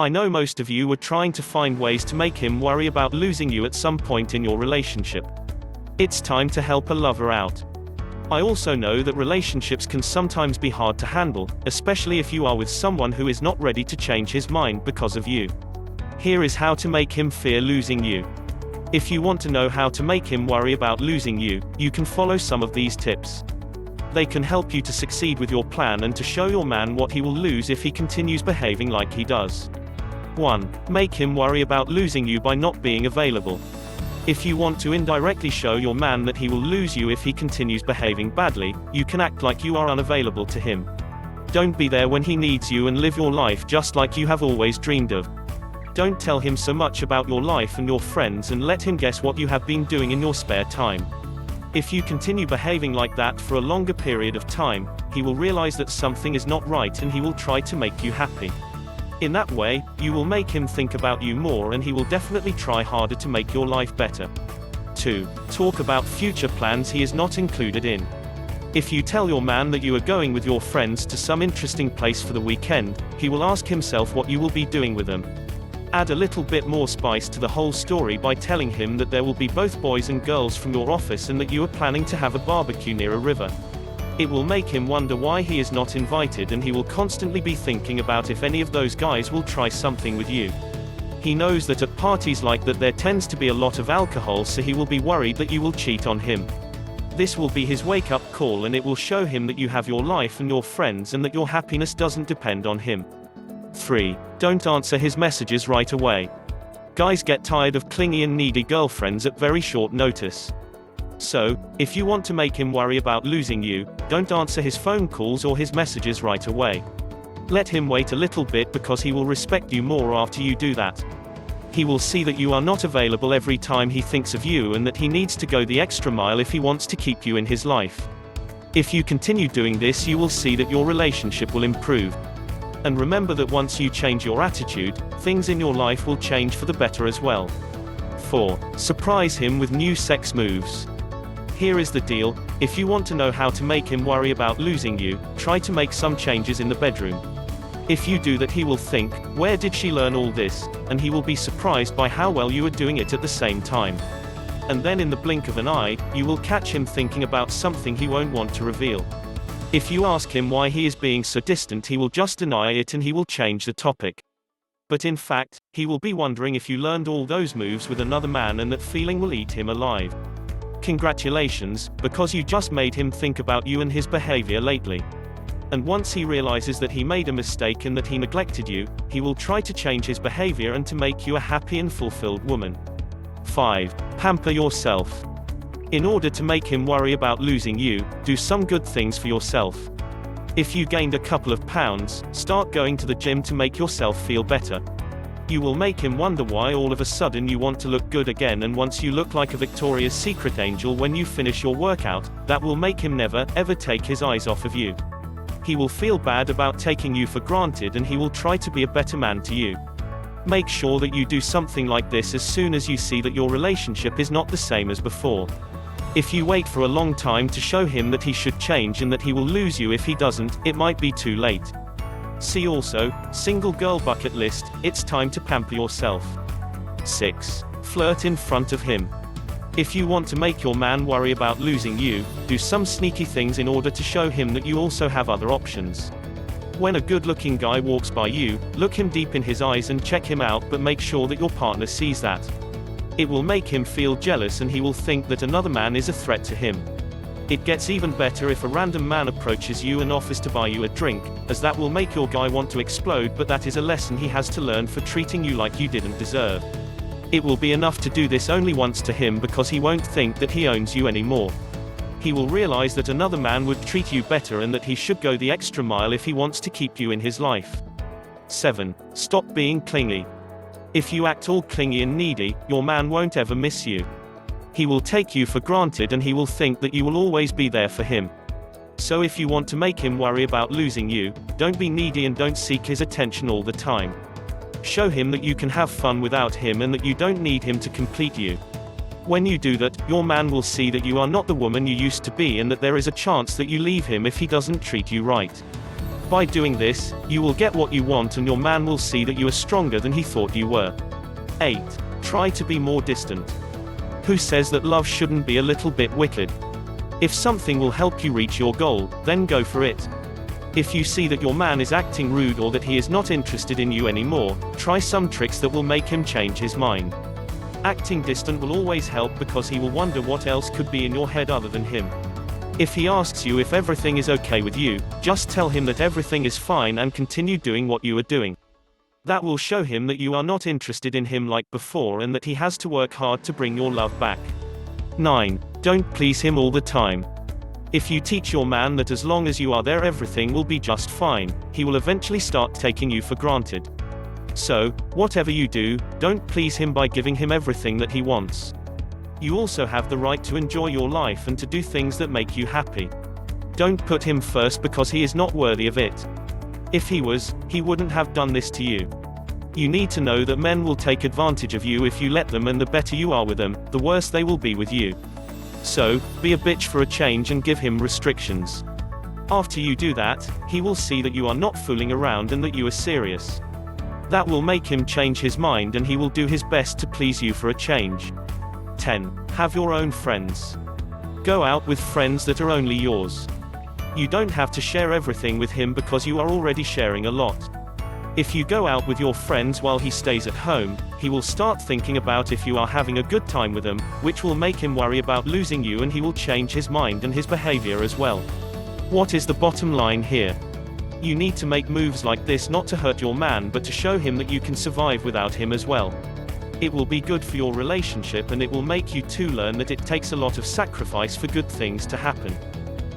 I know most of you are trying to find ways to make him worry about losing you at some point in your relationship. It's time to help a lover out. I also know that relationships can sometimes be hard to handle, especially if you are with someone who is not ready to change his mind because of you. Here is how to make him fear losing you. If you want to know how to make him worry about losing you, you can follow some of these tips. They can help you to succeed with your plan and to show your man what he will lose if he continues behaving like he does. 1. Make him worry about losing you by not being available. If you want to indirectly show your man that he will lose you if he continues behaving badly, you can act like you are unavailable to him. Don't be there when he needs you and live your life just like you have always dreamed of. Don't tell him so much about your life and your friends and let him guess what you have been doing in your spare time. If you continue behaving like that for a longer period of time, he will realize that something is not right and he will try to make you happy. In that way, you will make him think about you more and he will definitely try harder to make your life better. 2. Talk about future plans he is not included in. If you tell your man that you are going with your friends to some interesting place for the weekend, he will ask himself what you will be doing with them. Add a little bit more spice to the whole story by telling him that there will be both boys and girls from your office and that you are planning to have a barbecue near a river. It will make him wonder why he is not invited and he will constantly be thinking about if any of those guys will try something with you. He knows that at parties like that there tends to be a lot of alcohol, so he will be worried that you will cheat on him. This will be his wake-up call and it will show him that you have your life and your friends and that your happiness doesn't depend on him. 3. Don't answer his messages right away. Guys get tired of clingy and needy girlfriends at very short notice. So, if you want to make him worry about losing you, don't answer his phone calls or his messages right away. Let him wait a little bit because he will respect you more after you do that. He will see that you are not available every time he thinks of you and that he needs to go the extra mile if he wants to keep you in his life. If you continue doing this, you will see that your relationship will improve. And remember that once you change your attitude, things in your life will change for the better as well. 4. Surprise him with new sex moves. Here is the deal: if you want to know how to make him worry about losing you, try to make some changes in the bedroom. If you do that, he will think, "Where did she learn all this?" and he will be surprised by how well you are doing it at the same time. And then in the blink of an eye, you will catch him thinking about something he won't want to reveal. If you ask him why he is being so distant, he will just deny it and he will change the topic. But in fact, he will be wondering if you learned all those moves with another man, and that feeling will eat him alive. Congratulations, because you just made him think about you and his behavior lately. And once he realizes that he made a mistake and that he neglected you, he will try to change his behavior and to make you a happy and fulfilled woman. 5. Pamper yourself. In order to make him worry about losing you, do some good things for yourself. If you gained a couple of pounds, start going to the gym to make yourself feel better. You will make him wonder why all of a sudden you want to look good again, and once you look like a Victoria's Secret angel when you finish your workout, that will make him never, ever take his eyes off of you. He will feel bad about taking you for granted and he will try to be a better man to you. Make sure that you do something like this as soon as you see that your relationship is not the same as before. If you wait for a long time to show him that he should change and that he will lose you if he doesn't, it might be too late. See also, single girl bucket list, it's time to pamper yourself. 6. Flirt in front of him. If you want to make your man worry about losing you, do some sneaky things in order to show him that you also have other options. When a good-looking guy walks by you, look him deep in his eyes and check him out, but make sure that your partner sees that. It will make him feel jealous and he will think that another man is a threat to him. It gets even better if a random man approaches you and offers to buy you a drink, as that will make your guy want to explode, but that is a lesson he has to learn for treating you like you didn't deserve. It will be enough to do this only once to him because he won't think that he owns you anymore. He will realize that another man would treat you better and that he should go the extra mile if he wants to keep you in his life. 7. Stop being clingy. If you act all clingy and needy, your man won't ever miss you. He will take you for granted and he will think that you will always be there for him. So if you want to make him worry about losing you, don't be needy and don't seek his attention all the time. Show him that you can have fun without him and that you don't need him to complete you. When you do that, your man will see that you are not the woman you used to be and that there is a chance that you leave him if he doesn't treat you right. By doing this, you will get what you want and your man will see that you are stronger than he thought you were. 8. Try to be more distant. Who says that love shouldn't be a little bit wicked? If something will help you reach your goal, then go for it. If you see that your man is acting rude or that he is not interested in you anymore, try some tricks that will make him change his mind. Acting distant will always help because he will wonder what else could be in your head other than him. If he asks you if everything is okay with you, just tell him that everything is fine and continue doing what you are doing. That will show him that you are not interested in him like before and that he has to work hard to bring your love back. 9. Don't please him all the time. If you teach your man that as long as you are there everything will be just fine, he will eventually start taking you for granted. So, whatever you do, don't please him by giving him everything that he wants. You also have the right to enjoy your life and to do things that make you happy. Don't put him first because he is not worthy of it. If he was, he wouldn't have done this to you. You need to know that men will take advantage of you if you let them, and the better you are with them, the worse they will be with you. So, be a bitch for a change and give him restrictions. After you do that, he will see that you are not fooling around and that you are serious. That will make him change his mind and he will do his best to please you for a change. 10. Have your own friends. Go out with friends that are only yours. You don't have to share everything with him because you are already sharing a lot. If you go out with your friends while he stays at home, he will start thinking about if you are having a good time with them, which will make him worry about losing you and he will change his mind and his behavior as well. What is the bottom line here? You need to make moves like this not to hurt your man but to show him that you can survive without him as well. It will be good for your relationship and it will make you two learn that it takes a lot of sacrifice for good things to happen.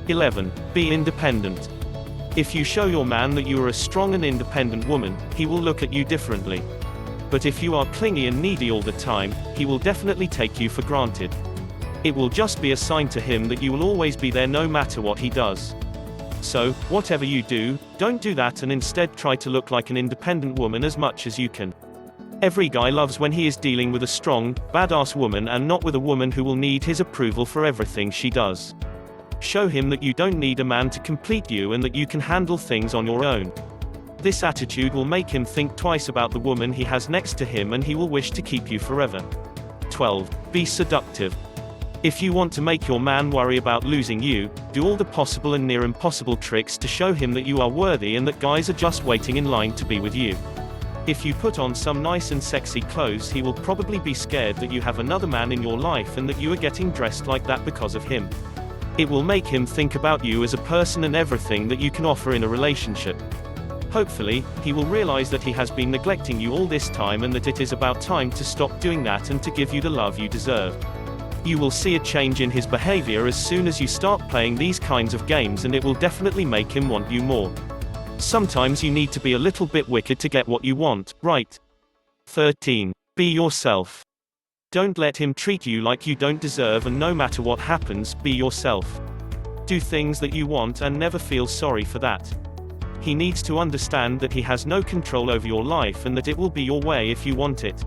11. Be independent. If you show your man that you are a strong and independent woman, he will look at you differently. But if you are clingy and needy all the time, he will definitely take you for granted. It will just be a sign to him that you will always be there no matter what he does. So, whatever you do, don't do that and instead try to look like an independent woman as much as you can. Every guy loves when he is dealing with a strong, badass woman and not with a woman who will need his approval for everything she does. Show him that you don't need a man to complete you and that you can handle things on your own. This attitude will make him think twice about the woman he has next to him and he will wish to keep you forever. 12. Be seductive. If you want to make your man worry about losing you, do all the possible and near impossible tricks to show him that you are worthy and that guys are just waiting in line to be with you. If you put on some nice and sexy clothes, he will probably be scared that you have another man in your life and that you are getting dressed like that because of him. It will make him think about you as a person and everything that you can offer in a relationship. Hopefully, he will realize that he has been neglecting you all this time and that it is about time to stop doing that and to give you the love you deserve. You will see a change in his behavior as soon as you start playing these kinds of games and it will definitely make him want you more. Sometimes you need to be a little bit wicked to get what you want, right? 13. Be yourself. Don't let him treat you like you don't deserve, and no matter what happens, be yourself. Do things that you want and never feel sorry for that. He needs to understand that he has no control over your life and that it will be your way if you want it.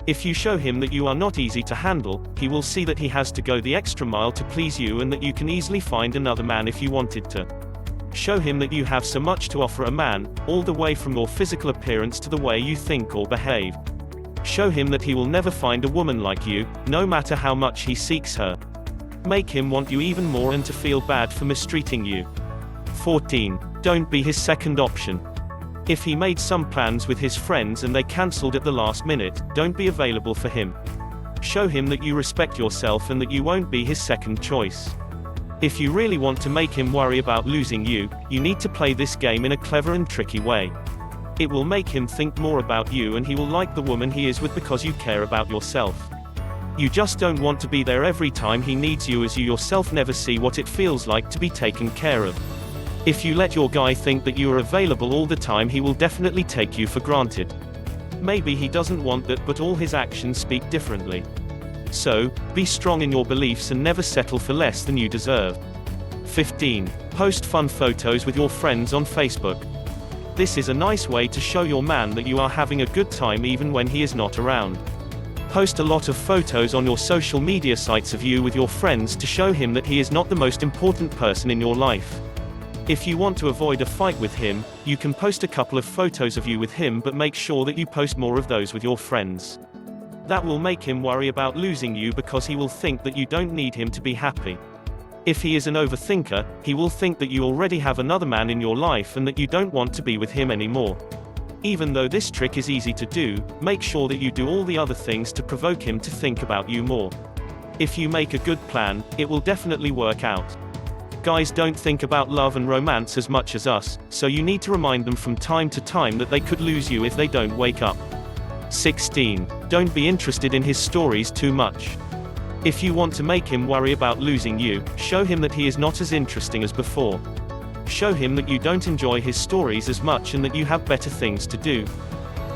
If you show him that you are not easy to handle, he will see that he has to go the extra mile to please you and that you can easily find another man if you wanted to. Show him that you have so much to offer a man, all the way from your physical appearance to the way you think or behave. Show him that he will never find a woman like you, no matter how much he seeks her. Make him want you even more and to feel bad for mistreating you. 14. Don't be his second option. If he made some plans with his friends and they cancelled at the last minute, don't be available for him. Show him that you respect yourself and that you won't be his second choice. If you really want to make him worry about losing you, you need to play this game in a clever and tricky way. It will make him think more about you and he will like the woman he is with because you care about yourself. You just don't want to be there every time he needs you, as you yourself never see what it feels like to be taken care of. If you let your guy think that you are available all the time, he will definitely take you for granted. Maybe he doesn't want that, but all his actions speak differently. So, be strong in your beliefs and never settle for less than you deserve. 15. Post fun photos with your friends on Facebook. This is a nice way to show your man that you are having a good time even when he is not around. Post a lot of photos on your social media sites of you with your friends to show him that he is not the most important person in your life. If you want to avoid a fight with him, you can post a couple of photos of you with him, but make sure that you post more of those with your friends. That will make him worry about losing you because he will think that you don't need him to be happy. If he is an overthinker, he will think that you already have another man in your life and that you don't want to be with him anymore. Even though this trick is easy to do, make sure that you do all the other things to provoke him to think about you more. If you make a good plan, it will definitely work out. Guys don't think about love and romance as much as us, so you need to remind them from time to time that they could lose you if they don't wake up. 16. Don't be interested in his stories too much. If you want to make him worry about losing you, show him that he is not as interesting as before. Show him that you don't enjoy his stories as much and that you have better things to do.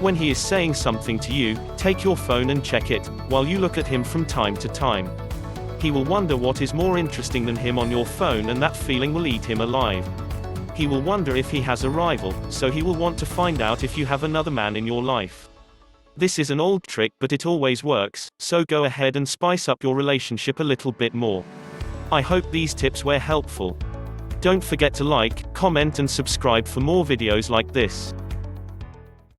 When he is saying something to you, take your phone and check it, while you look at him from time to time. He will wonder what is more interesting than him on your phone, and that feeling will eat him alive. He will wonder if he has a rival, so he will want to find out if you have another man in your life. This is an old trick, but it always works, so go ahead and spice up your relationship a little bit more. I hope these tips were helpful. Don't forget to like, comment and subscribe for more videos like this.